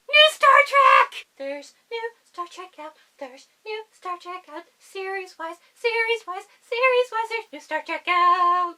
New Star Trek! There's new Star Trek out. There's new Star Trek out. Series-wise, there's new Star Trek out.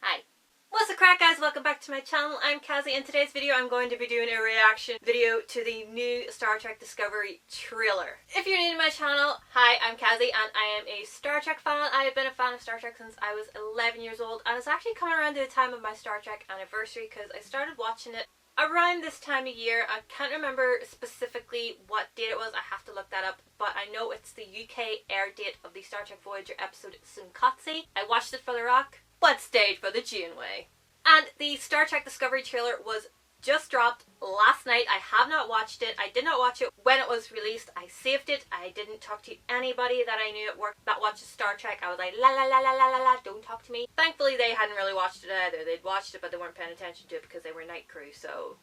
Hi. What's the crack, guys? Welcome back to my channel. I'm Kazzy. In today's video, I'm going to be doing a reaction video to the new Star Trek Discovery trailer. If you're new to my channel, hi, I'm Kazzy, and I am a Star Trek fan. I have been a fan of Star Trek since I was 11 years old, and it's actually coming around to the time of my Star Trek anniversary because I started watching it around this time of year. I can't remember specifically what date it was. I have to look that up, but I know it's the UK air date of the Star Trek Voyager episode Sunkatse. I watched it for the rock, but stayed for the Janeway. And the Star Trek Discovery trailer was just dropped last night. I have not watched it. I did not watch it when it was released. I saved it. I didn't talk to anybody that I knew at work that watches Star Trek. I was like, la la la la la la la, don't talk to me. Thankfully, they hadn't really watched it either. They'd watched it, but they weren't paying attention to it because they were night crew, so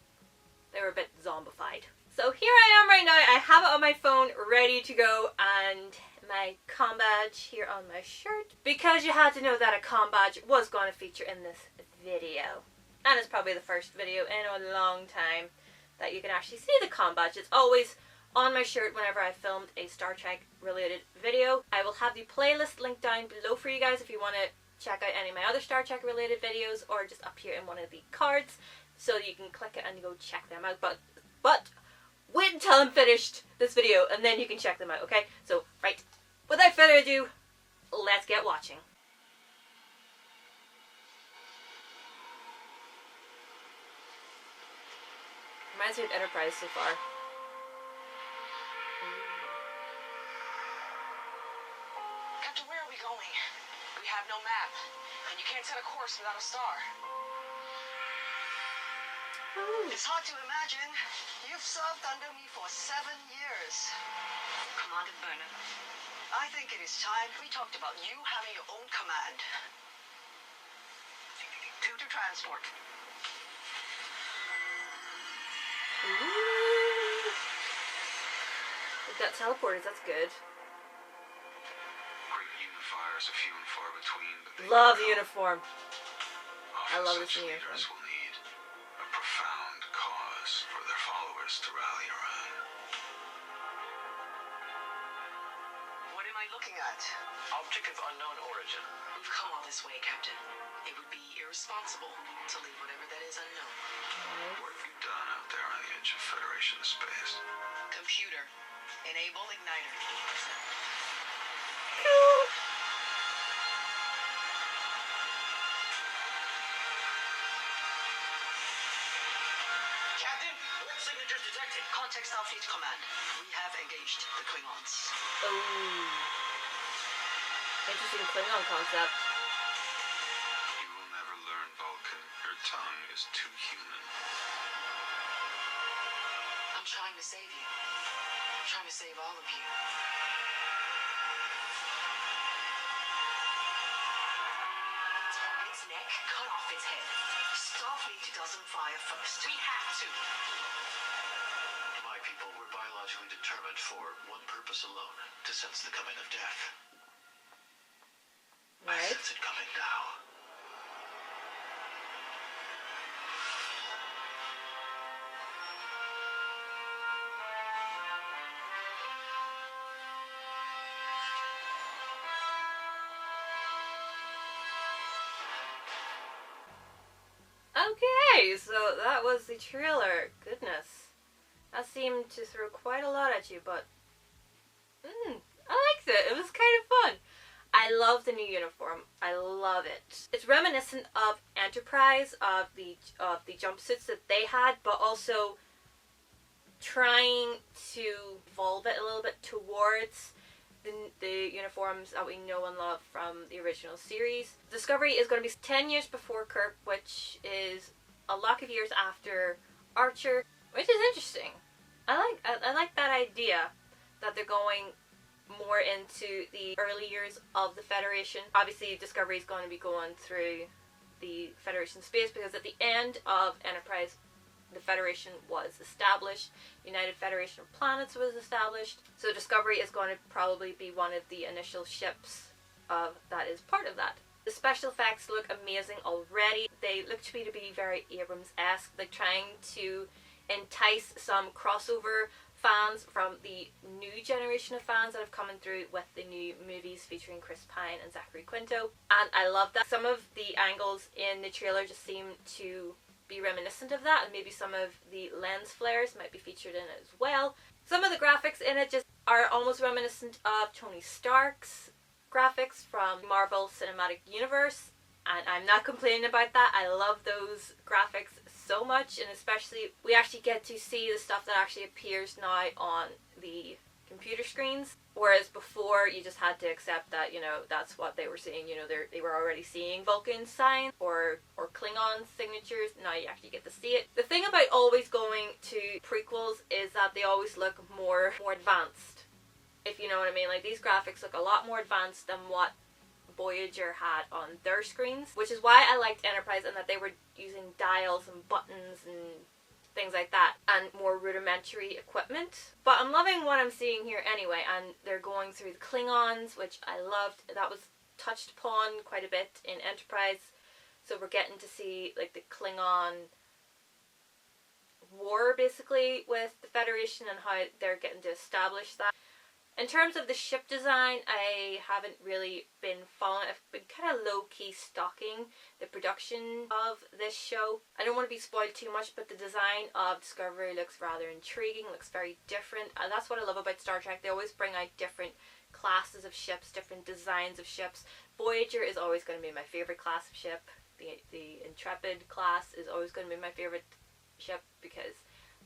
they were a bit zombified. So here I am right now. I have it on my phone, ready to go, and my comm badge here on my shirt, because you had to know that a comm badge was going to feature in this video. And it's probably the first video in a long time that you can actually see the comm badge. It's always on my shirt whenever I filmed a Star Trek related video. I will have the playlist linked down below for you guys if you want to check out any of my other Star Trek related videos, or just up here in one of the cards so you can click it and go check them out. But wait until I'm finished this video and then you can check them out, okay? So, right, without further ado, let's get watching. Reminds me of Enterprise so far. Captain, where are we going? We have no map, and you can't set a course without a star. Ooh. It's hard to imagine. You've served under me for 7 years. Commander Burnham, I think it is time we talked about you having your own command. Two to transport. Ooh. We've got teleporters, that's good. Great unifiers are few and far between, but they Love the uniform. I often love this such uniform. leaders will need a profound cause for their followers to rally around. What am I looking at? Object of unknown origin. We've come all this way, Captain. It would be irresponsible to leave whatever that is unknown. What have you done out there on the edge of Federation space? Computer, enable igniter. Cool. Captain, warp signatures detected. Contact Starfleet Command. We have engaged the Klingons. Oh. Interesting Klingon concept. You will never learn, Vulcan. Your tongue is too human. I'm trying to save you. I'm trying to save all of you. Its neck, cut off its head. Starfleet doesn't fire first. We have to. My people were biologically determined for one purpose alone, to sense the coming of death. I Right. sense it coming now. Okay, so that was the trailer. Goodness. That seemed to throw quite a lot at you, but I liked it. It was kind of fun. I love the new uniform. I love it. It's reminiscent of Enterprise, of the jumpsuits that they had, but also trying to evolve it a little bit towards the uniforms that we know and love from the original series. Discovery is going to be 10 years before Kirk, which is a lot of years after Archer, which is interesting. I like that idea that they're going more into the early years of the Federation. Obviously, Discovery is going to be going through the Federation space because at the end of Enterprise, the Federation was established. United Federation of Planets was established. So Discovery is going to probably be one of the initial ships that is part of that The special effects look amazing already. They look to me to be very Abrams-esque, like trying to entice some crossover fans from the new generation of fans that have come through with the new movies featuring Chris Pine and Zachary Quinto. And I love that. Some of the angles in the trailer just seem to be reminiscent of that, and maybe some of the lens flares might be featured in it as well. Some of the graphics in it just are almost reminiscent of Tony Stark's graphics from Marvel Cinematic Universe, and I'm not complaining about that. I love those graphics so much, and especially we actually get to see the stuff that actually appears now on the computer screens, whereas before you just had to accept that, you know, that's what they were seeing. You know, they were already seeing Vulcan signs or Klingon signatures. Now you actually get to see it. The thing about always going to prequels is that they always look more advanced, if you know what I mean. Like, these graphics look a lot more advanced than what Voyager had on their screens, which is why I liked Enterprise, and that they were using dials and buttons and things like that, and more rudimentary equipment. But I'm loving what I'm seeing here anyway, and they're going through the Klingons, which I loved. That was touched upon quite a bit in Enterprise, so we're getting to see like the Klingon war basically with the Federation and how they're getting to establish that. In terms of the ship design, I haven't really been following. I've been kind of low-key stalking the production of this show. I don't want to be spoiled too much, but the design of Discovery looks rather intriguing, looks very different. And that's what I love about Star Trek. They always bring out different classes of ships, different designs of ships. Voyager is always going to be my favorite class of ship. The Intrepid class is always going to be my favorite ship because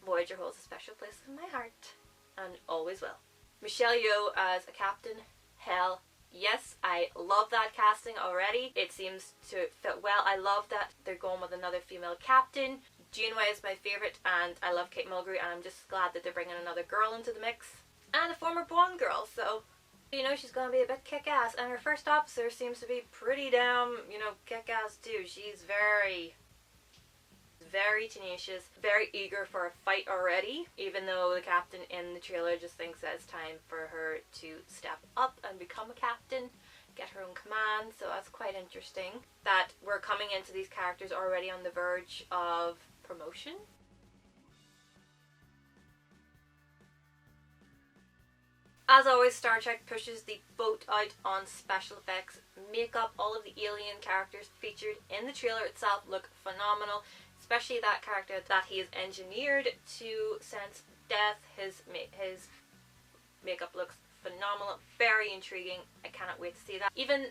Voyager holds a special place in my heart, and always will. Michelle Yeoh as a captain, hell yes, I love that casting already. It seems to fit well. I love that they're going with another female captain. Janeway is my favourite, and I love Kate Mulgrew, and I'm just glad that they're bringing another girl into the mix. And a former Bond girl, so, you know, she's going to be a bit kick-ass. And her first officer seems to be pretty damn, you know, kick-ass too. She's very tenacious, very eager for a fight already, even though the captain in the trailer just thinks that it's time for her to step up and become a captain, get her own command. So that's quite interesting that we're coming into these characters already on the verge of promotion. As always, Star Trek pushes the boat out on special effects, makeup. All of the alien characters featured in the trailer itself look phenomenal. Especially that character that he has engineered to sense death. His makeup looks phenomenal, very intriguing. I cannot wait to see that. Even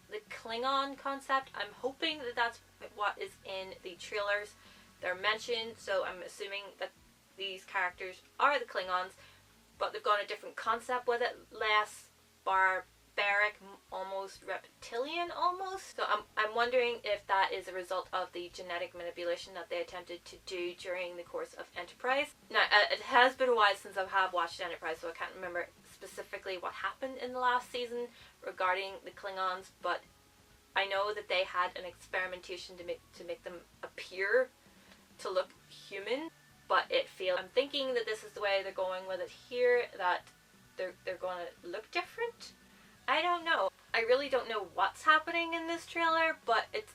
the Klingon concept, I'm hoping that that's what is in the trailers. They're mentioned, so I'm assuming that these characters are the Klingons, but they've gone a different concept with it, less barbaric, almost reptilian almost. So I'm wondering if that is a result of the genetic manipulation that they attempted to do during the course of Enterprise. Now, it has been a while since I have watched Enterprise, so I can't remember specifically what happened in the last season regarding the Klingons, but I know that they had an experimentation to make them appear to look human, but it failed. I'm thinking that this is the way they're going with it here, that they're going to look different. I don't know. I really don't know what's happening in this trailer, but it's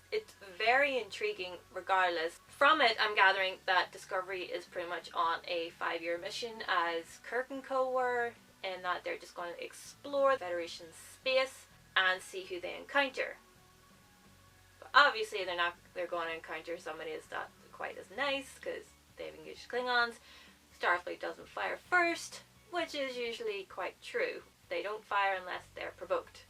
very intriguing regardless. From it, I'm gathering that Discovery is pretty much on a 5-year mission, as Kirk and co were, and that they're just going to explore Federation space and see who they encounter. But obviously they're going to encounter somebody that's not quite as nice, because they've engaged Klingons. Starfleet doesn't fire first, which is usually quite true. They don't fire unless they're provoked,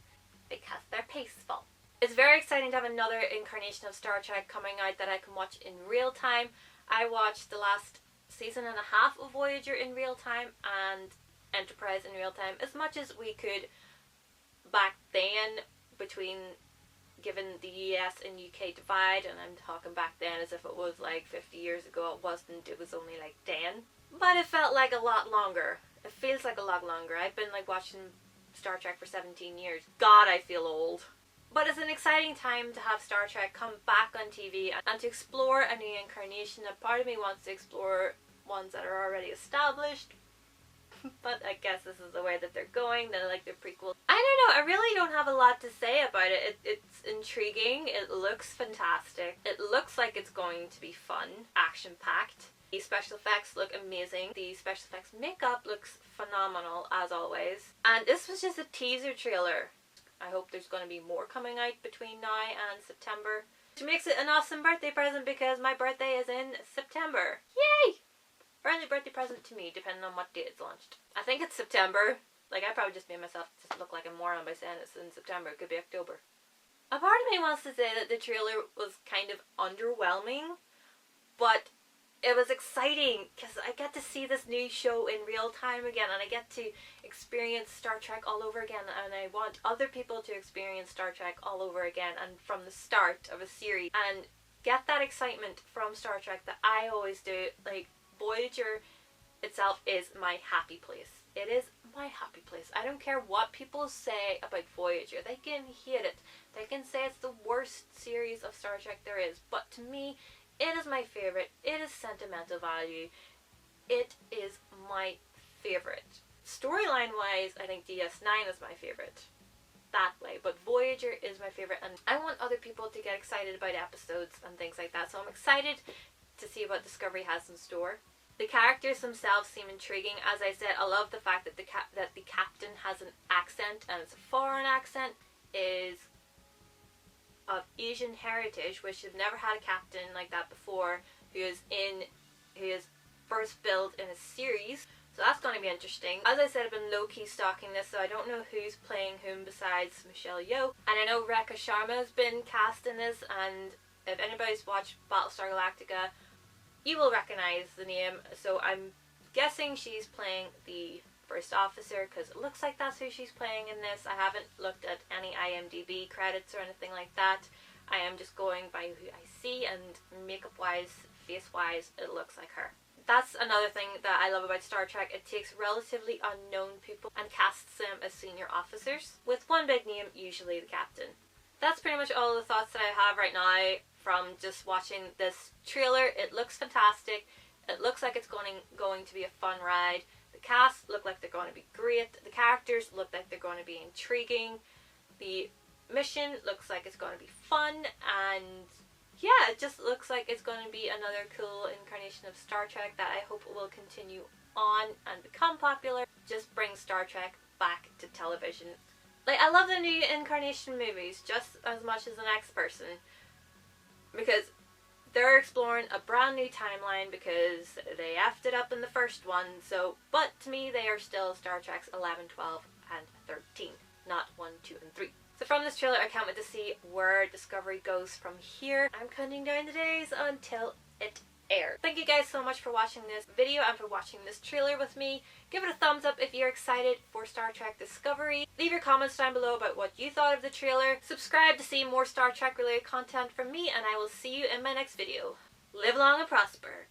because they're peaceful. It's very exciting to have another incarnation of Star Trek coming out that I can watch in real time. I watched the last season and a half of Voyager in real time and Enterprise in real time, as much as we could back then, between given the US and UK divide, and I'm talking back then as if it was like 50 years ago. It wasn't, it was only like 10. But it felt like a lot longer. It feels like a lot longer. I've been like watching Star Trek for 17 years. God, I feel old. But it's an exciting time to have Star Trek come back on TV and to explore a new incarnation. A part of me wants to explore ones that are already established. But I guess this is the way that they're going. They're like their prequel. I don't know. I really don't have a lot to say about it. It's intriguing. It looks fantastic. It looks like it's going to be fun, action-packed. The special effects look amazing. The special effects makeup looks phenomenal, as always. And this was just a teaser trailer. I hope there's going to be more coming out between now and September. Which makes it an awesome birthday present because my birthday is in September. Yay! Early birthday present to me, depending on what date it's launched. I think it's September. Like, I probably just made myself just look like a moron by saying it's in September. It could be October. A part of me wants to say that the trailer was kind of underwhelming, but it was exciting because I get to see this new show in real time again, and I get to experience Star Trek all over again, and I want other people to experience Star Trek all over again and from the start of a series and get that excitement from Star Trek that I always do. Like, Voyager itself is my happy place. It is my happy place. I don't care what people say about Voyager. They can hate it. They can say it's the worst series of Star Trek there is, but to me, it is my favorite. It is sentimental value. It is my favorite. Storyline wise, I think DS9 is my favorite. That way. But Voyager is my favorite, and I want other people to get excited about episodes and things like that. So I'm excited to see what Discovery has in store. The characters themselves seem intriguing. As I said, I love the fact that the captain has an accent, and it's a foreign accent, is of Asian heritage, which have never had a captain like that before, who is first built in a series. So that's going to be interesting. As I said, I've been low-key stalking this, so I don't know who's playing whom besides Michelle Yeoh. And I know Rekha Sharma has been cast in this, and if anybody's watched Battlestar Galactica, you will recognize the name. So I'm guessing she's playing the first officer, because it looks like that's who she's playing in this. I haven't looked at any IMDb credits or anything like that. I am just going by who I see, and makeup-wise, face-wise, it looks like her. That's another thing that I love about Star Trek. It takes relatively unknown people and casts them as senior officers, with one big name, usually the captain. That's pretty much all the thoughts that I have right now from just watching this trailer. It looks fantastic. It looks like it's going to be a fun ride. The cast look like they're going to be great. The characters look like they're going to be intriguing. The mission looks like it's going to be fun, and yeah, it just looks like it's going to be another cool incarnation of Star Trek that I hope will continue on and become popular. Just bring Star Trek back to television. Like, I love the new incarnation movies just as much as the next person, because they're exploring a brand new timeline because they effed it up in the first one. So, but to me, they are still Star Trek's 11, 12, and 13, not 1, 2, and 3. So from this trailer, I can't wait to see where Discovery goes from here. I'm counting down the days until it airs. Thank you guys so much for watching this video and for watching this trailer with me. Give it a thumbs up if you're excited for Star Trek Discovery. Leave your comments down below about what you thought of the trailer. Subscribe to see more Star Trek related content from me, and I will see you in my next video. Live long and prosper.